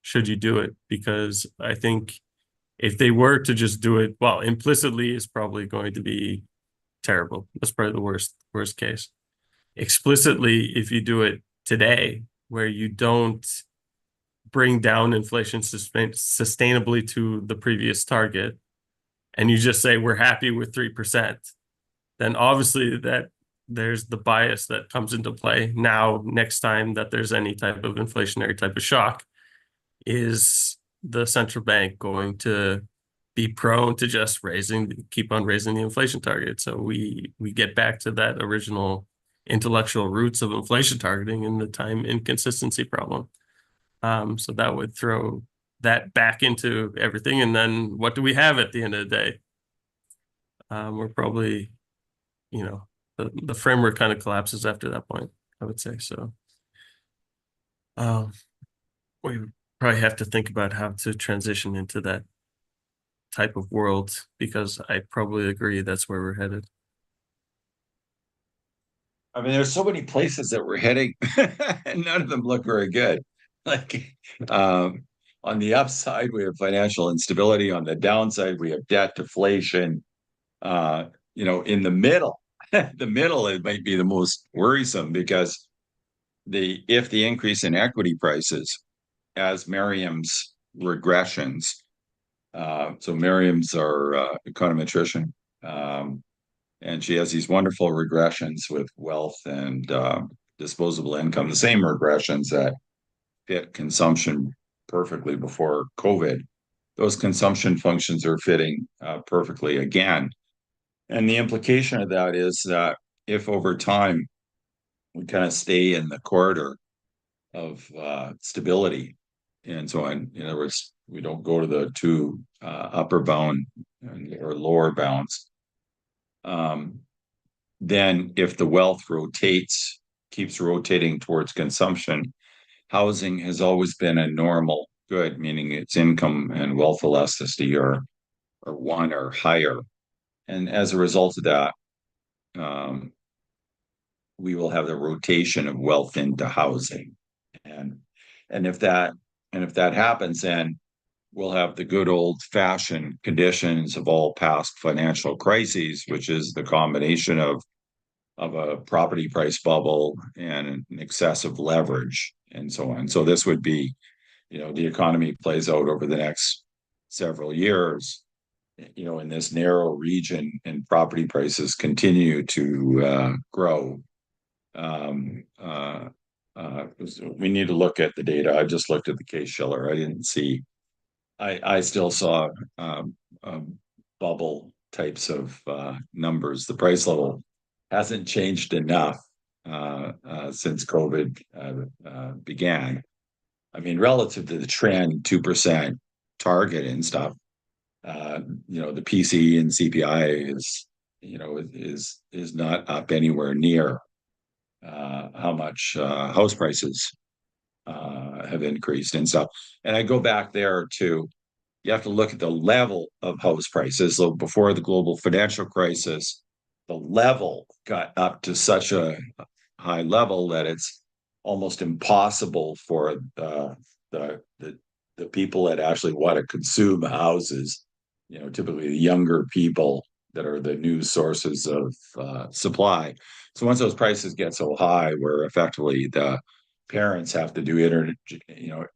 Speaker 5: should you do it? Because I think if they were to just do it, well, implicitly is probably going to be terrible. That's probably the worst case. Explicitly, if you do it today, where you don't bring down inflation sustainably to the previous target, and you just say we're happy with 3%, then obviously that there's the bias that comes into play. Now, next time that there's any type of inflationary type of shock, is the central bank going to be prone to just keep on raising the inflation target? So we get back to that original intellectual roots of inflation targeting and the time inconsistency problem. So that would throw that back into everything. And then what do we have at the end of the day? We're probably, the framework kind of collapses after that point, I would say. So we probably have to think about how to transition into that type of world, because I probably agree that's where we're headed.
Speaker 1: I mean, there's so many places that we're heading, and none of them look very good. Like on the upside, we have financial instability. On the downside, we have debt deflation. In the middle, it might be the most worrisome, because if the increase in equity prices, as Miriam's regressions, so Miriam's our econometrician, and she has these wonderful regressions with wealth and disposable income, the same regressions that fit consumption perfectly before COVID. those consumption functions are fitting perfectly again. And the implication of that is that if over time we kind of stay in the corridor of stability and so on, in other words, we don't go to the two upper bound or lower bounds, then if the wealth keeps rotating towards consumption, housing has always been a normal good, meaning its income and wealth elasticity are one or higher. And as a result of that, we will have the rotation of wealth into housing. And if that happens, then we'll have the good old-fashioned conditions of all past financial crises, which is the combination of a property price bubble and an excessive leverage and so on. So this would be, the economy plays out over the next several years, in this narrow region, and property prices continue to grow. We need to look at the data. I just looked at the Case-Shiller. I still saw bubble types of numbers. The price level hasn't changed enough since COVID began. I mean, relative to the trend, 2% target and stuff, the PCE and CPI is not up anywhere near how much house prices have increased and stuff. And I go back there to, you have to look at the level of house prices. So before the global financial crisis, the level got up to such a high level that it's almost impossible for the people that actually want to consume houses, typically the younger people that are the new sources of supply. So once those prices get so high, where effectively the parents have to do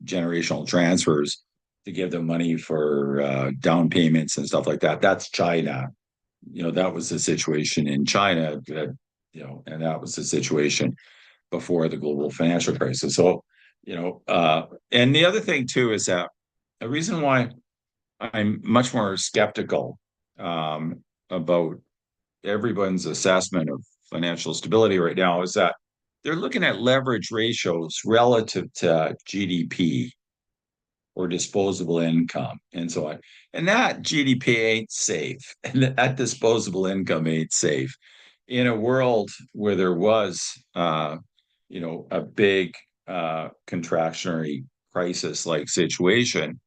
Speaker 1: generational transfers to give them money for down payments and stuff like that. That's China. That was the situation in China, and that was the situation before the global financial crisis. So, and the other thing too is that the reason why I'm much more skeptical about everyone's assessment of financial stability right now is that they're looking at leverage ratios relative to GDP or disposable income and so on. And that GDP ain't safe. And that disposable income ain't safe. In a world where there was, a big contractionary crisis-like situation,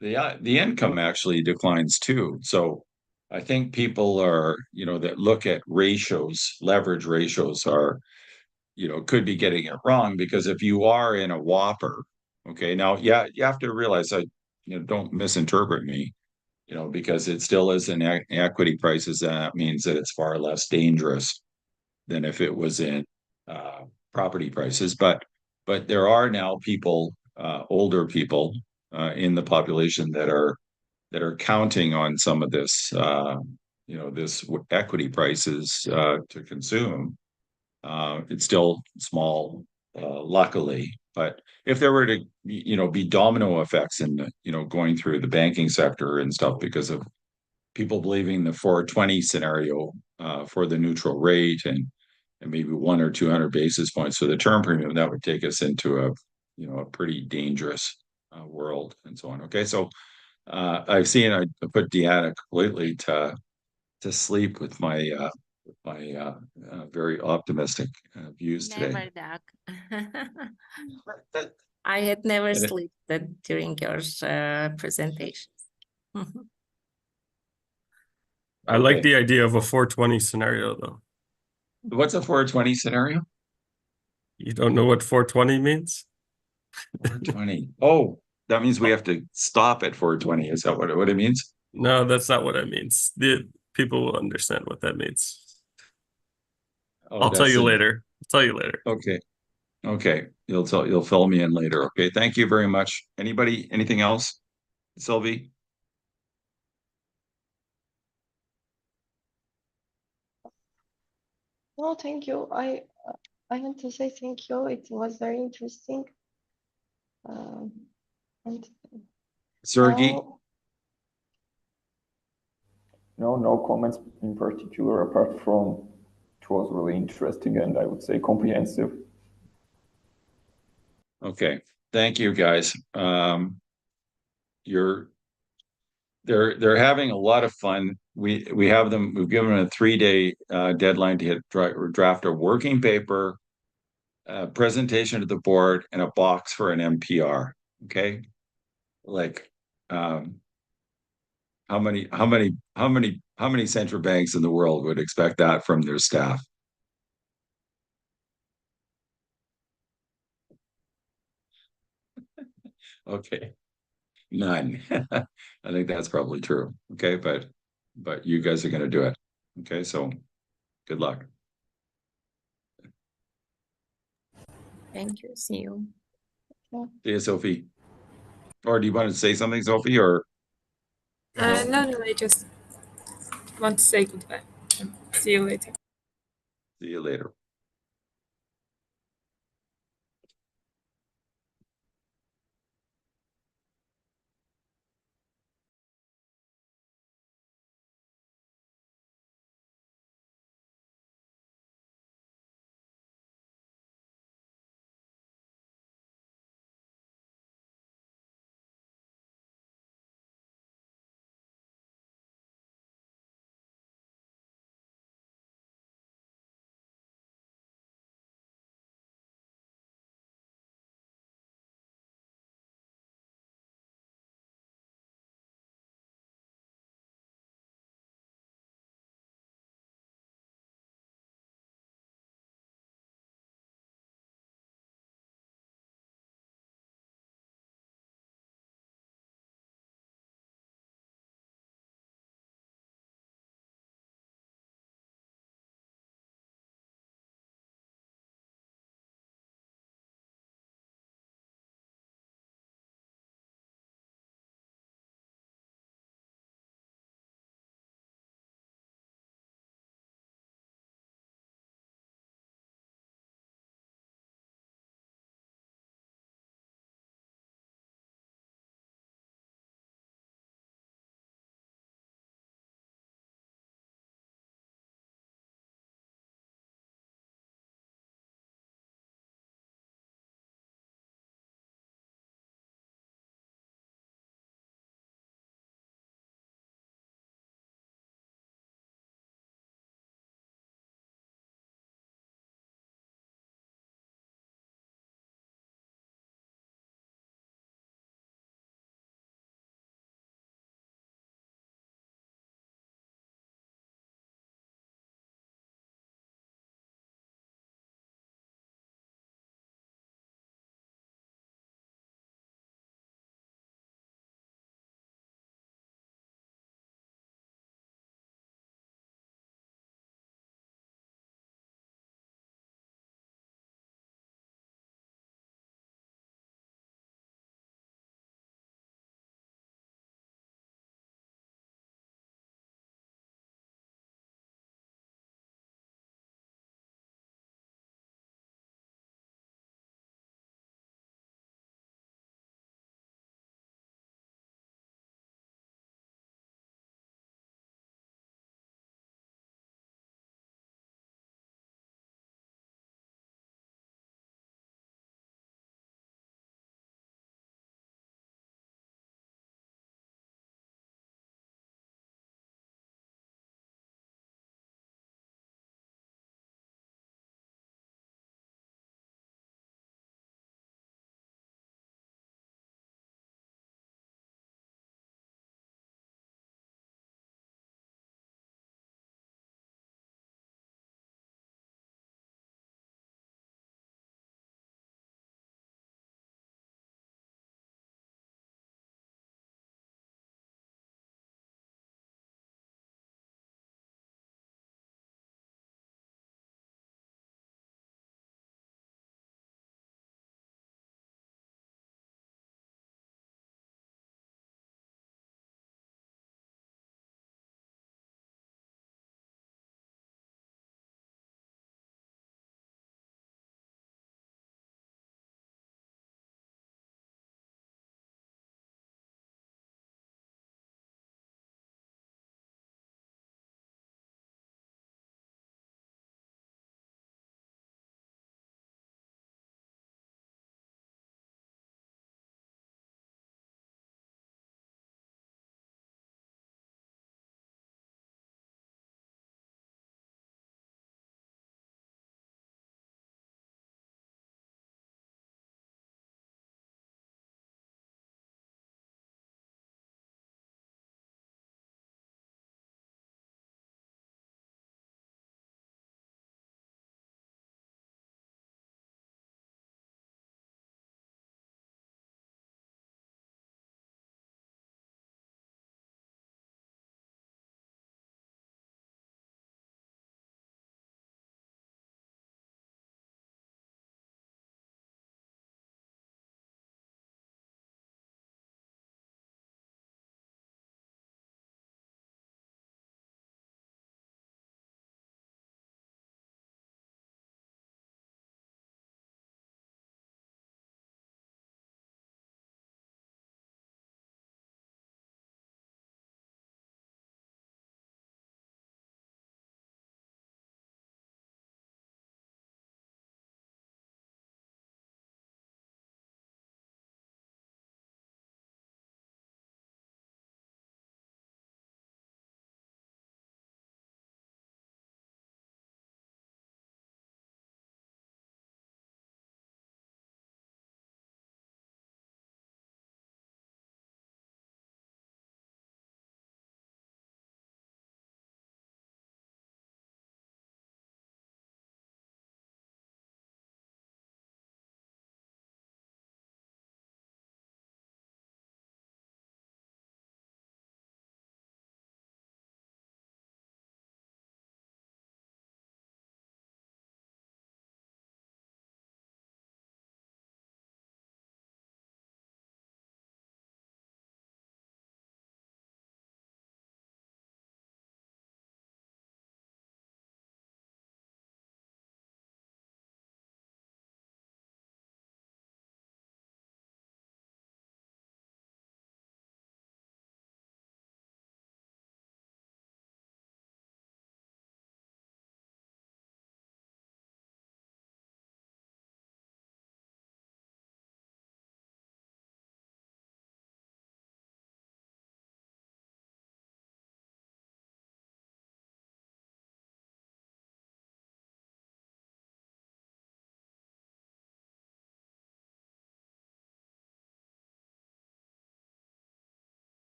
Speaker 1: the income actually declines too. So I think people are, that look at ratios, leverage ratios are, could be getting it wrong, because if you are in a whopper, okay, now, yeah, you have to realize don't misinterpret me, because it still is in equity prices, and that means that it's far less dangerous than if it was in property prices. But there are now people, older people in the population that are counting on some of this, this equity prices to consume. It's still small, luckily. But if there were to, be domino effects in going through the banking sector and stuff because of people believing the 420 scenario for the neutral rate and maybe 100 or 200 basis points for the term premium, that would take us into a pretty dangerous world and so on. Okay, so I put Deanna completely to sleep with my very optimistic views today.
Speaker 8: Never, Doc. I had never
Speaker 1: And
Speaker 8: slept during your presentations.
Speaker 5: I like
Speaker 1: Okay.
Speaker 5: the idea of a 420 scenario, though.
Speaker 1: What's a 420 scenario?
Speaker 5: You don't know what 420 means?
Speaker 1: 420. Oh, that means we have to stop at 420. Is that what it means?
Speaker 5: No, that's not what it means. The people will understand what that means.
Speaker 1: Oh,
Speaker 5: I'll tell
Speaker 1: that's
Speaker 5: you later. I'll tell you later.
Speaker 1: Okay. You'll fill me in later. Okay. Thank you very much. Anybody, anything else? Sylvie?
Speaker 9: No, thank you. I want to say thank you. It was very interesting. And
Speaker 1: Sergey?
Speaker 9: now
Speaker 10: no comments in particular, apart from it was really interesting and I would say comprehensive.
Speaker 1: Okay, thank you guys. They're having a lot of fun. We've given them a 3-day deadline to draft a working paper, a presentation to the board, and a box for an MPR. Okay, like how many central banks in the world would expect that from their staff? Okay, none. I think that's probably true. Okay, but you guys are going to do it. Okay, so good luck.
Speaker 8: Thank you. See you.
Speaker 1: See you, Sophie. Or do you want to say something, Sophie? Or
Speaker 7: No, I just want to say goodbye. See you later.
Speaker 1: see you later.